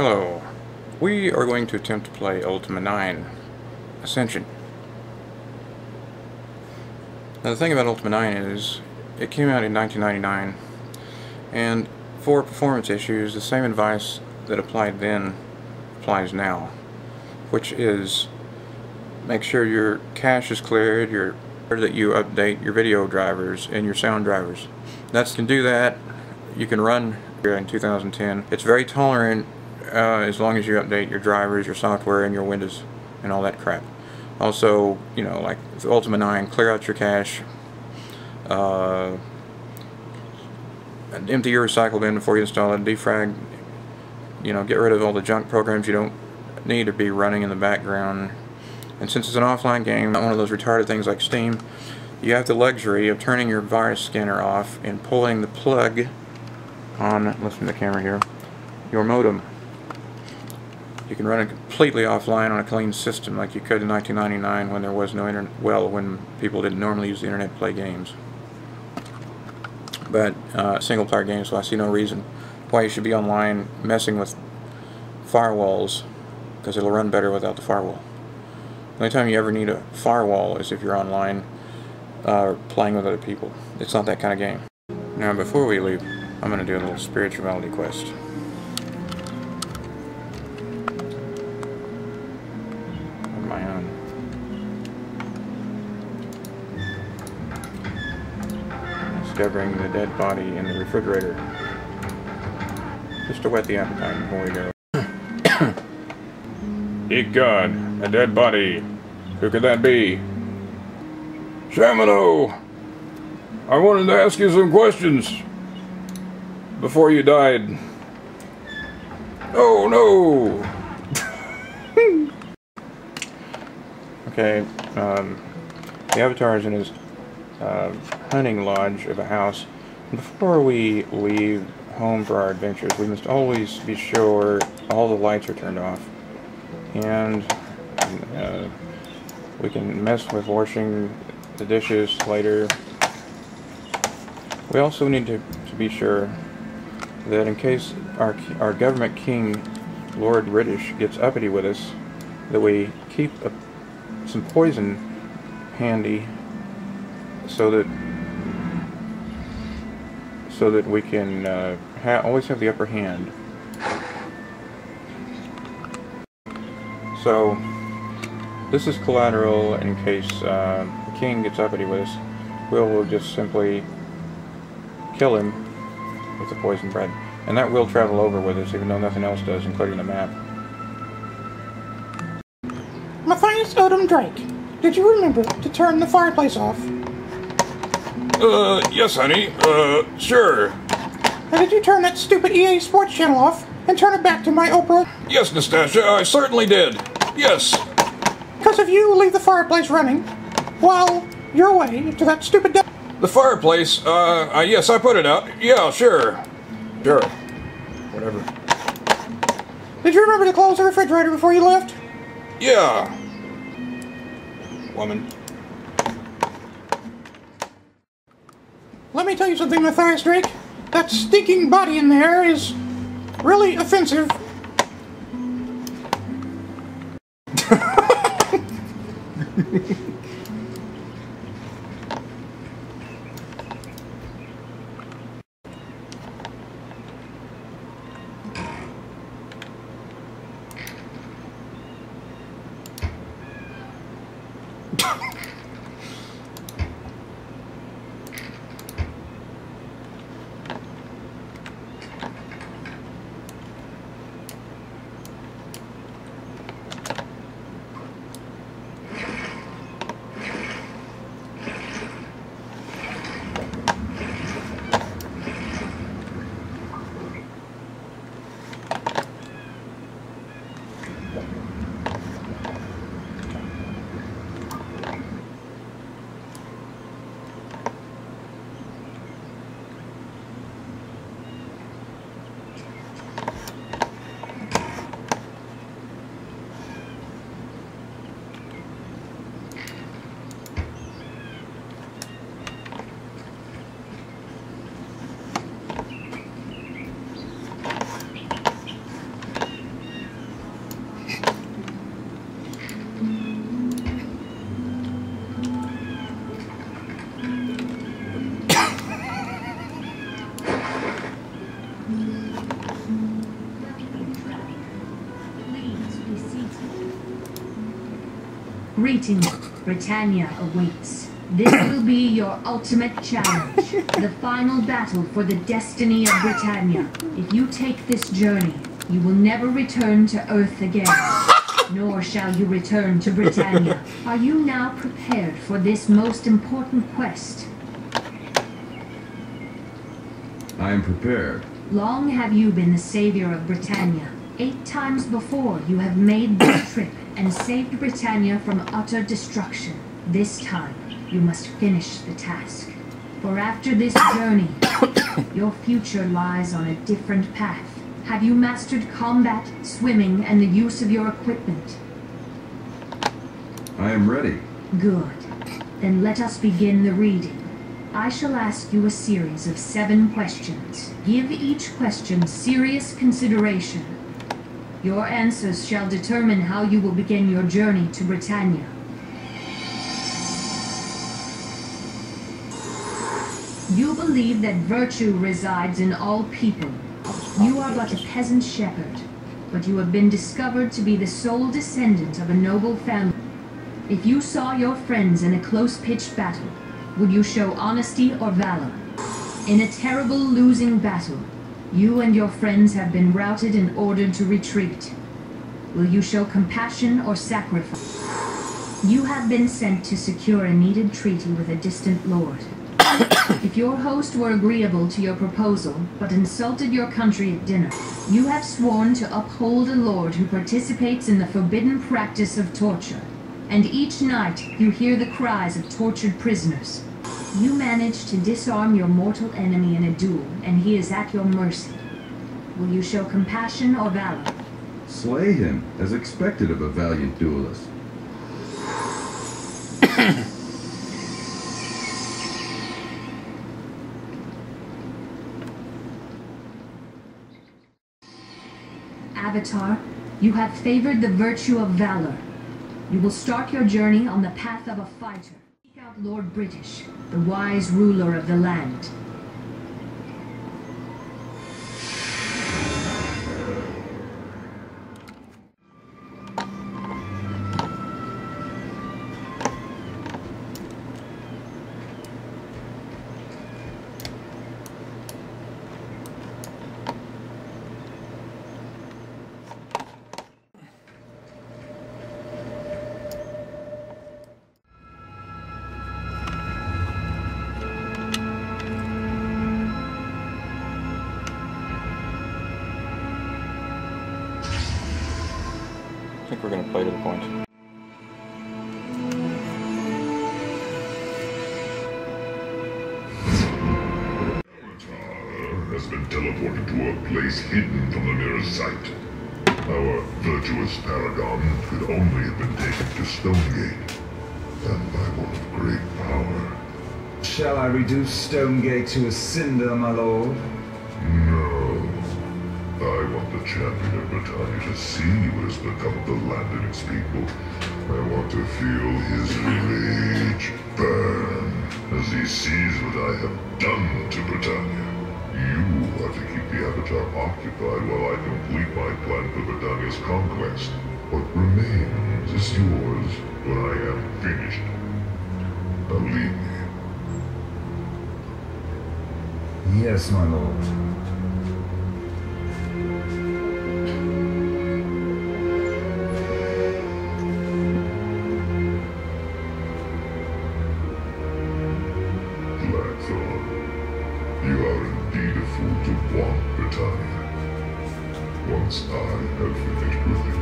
Hello. We are going to attempt to play Ultima IX Ascension. Now the thing about Ultima IX is it came out in 1999, and for performance issues the same advice that applied then applies now, which is make sure your cache is cleared, that you update your video drivers and your sound drivers. That's can do that. You can run here in 2010. It's very tolerant as long as you update your drivers, your software, and your Windows and all that crap. Also, you know, like with Ultima IX, clear out your cache, empty your recycle bin before you install it, defrag, you know, get rid of all the junk programs you don't need to be running in the background. And since it's an offline game, not one of those retarded things like Steam, you have the luxury of turning your virus scanner off and pulling the plug on, listen to the camera here, your modem. You can run it completely offline on a clean system like you could in 1999 when there was no internet, well, when people didn't normally use the internet to play games. But single player games, so I see no reason why you should be online messing with firewalls, because it'll run better without the firewall. The only time you ever need a firewall is if you're online playing with other people. It's not that kind of game. Now before we leave, I'm going to do a little spirituality quest. Of my own. Discovering the dead body in the refrigerator. Just to whet the appetite before we go. Egad, a dead body. Who could that be? Shamano! I wanted to ask you some questions before you died. Oh no! Okay, the Avatar is in his hunting lodge of a house. Before we leave home for our adventures, we must always be sure all the lights are turned off. And we can mess with washing the dishes later. We also need to be sure that in case our government king, Lord British, gets uppity with us, that we keep some poison handy so that we can always have the upper hand. So this is collateral in case the king gets uppity with us. We'll just simply kill him with the poison bread. And that will travel over with us, even though nothing else does, including the map. Matthias Odom Drake, did you remember to turn the fireplace off? Yes, honey. Sure. And did you turn that stupid EA Sports channel off and turn it back to my Oprah? Yes, Nastasia, I certainly did. Yes. Because if you leave the fireplace running while you're away to that stupid The fireplace, yes, I put it out. Yeah, sure. Sure. Whatever. Did you remember to close the refrigerator before you left? Yeah. Woman. Let me tell you something, Matthias Drake. That stinking body in there is really offensive. Greetings, Britannia awaits. This will be your ultimate challenge, the final battle for the destiny of Britannia. If you take this journey, you will never return to Earth again, nor shall you return to Britannia. Are you now prepared for this most important quest? I am prepared. Long have you been the savior of Britannia. 8 times before you have made this trip and saved Britannia from utter destruction. This time, you must finish the task. For after this journey, your future lies on a different path. Have you mastered combat, swimming, and the use of your equipment? I am ready. Good. Then let us begin the reading. I shall ask you a series of 7 questions. Give each question serious consideration. Your answers shall determine how you will begin your journey to Britannia. You believe that virtue resides in all people. You are but a peasant shepherd, but you have been discovered to be the sole descendant of a noble family. If you saw your friends in a close-pitched battle, would you show honesty or valor? In a terrible losing battle, you and your friends have been routed and ordered to retreat. Will you show compassion or sacrifice? You have been sent to secure a needed treaty with a distant lord. If your host were agreeable to your proposal, but insulted your country at dinner, you have sworn to uphold a lord who participates in the forbidden practice of torture. And each night, you hear the cries of tortured prisoners. You manage to disarm your mortal enemy in a duel, and he is at your mercy. Will you show compassion or valor? Slay him, as expected of a valiant duelist. Avatar, you have favored the virtue of valor. You will start your journey on the path of a fighter. Seek out Lord British, the wise ruler of the land. I think we're going to play to the point. Avatar has been teleported to a place hidden from the mirror's sight. Our virtuous paragon could only have been taken to Stonegate, and by one of great power. Shall I reduce Stonegate to a cinder, my lord? No. I want the champion of Britannia to see what has become of the land and its people. I want to feel his rage burn as he sees what I have done to Britannia. You are to keep the Avatar occupied while I complete my plan for Britannia's conquest. What remains is yours when I am finished. Now leave me. Yes, my lord. You are indeed a fool to want Britannia. Once I have finished with it,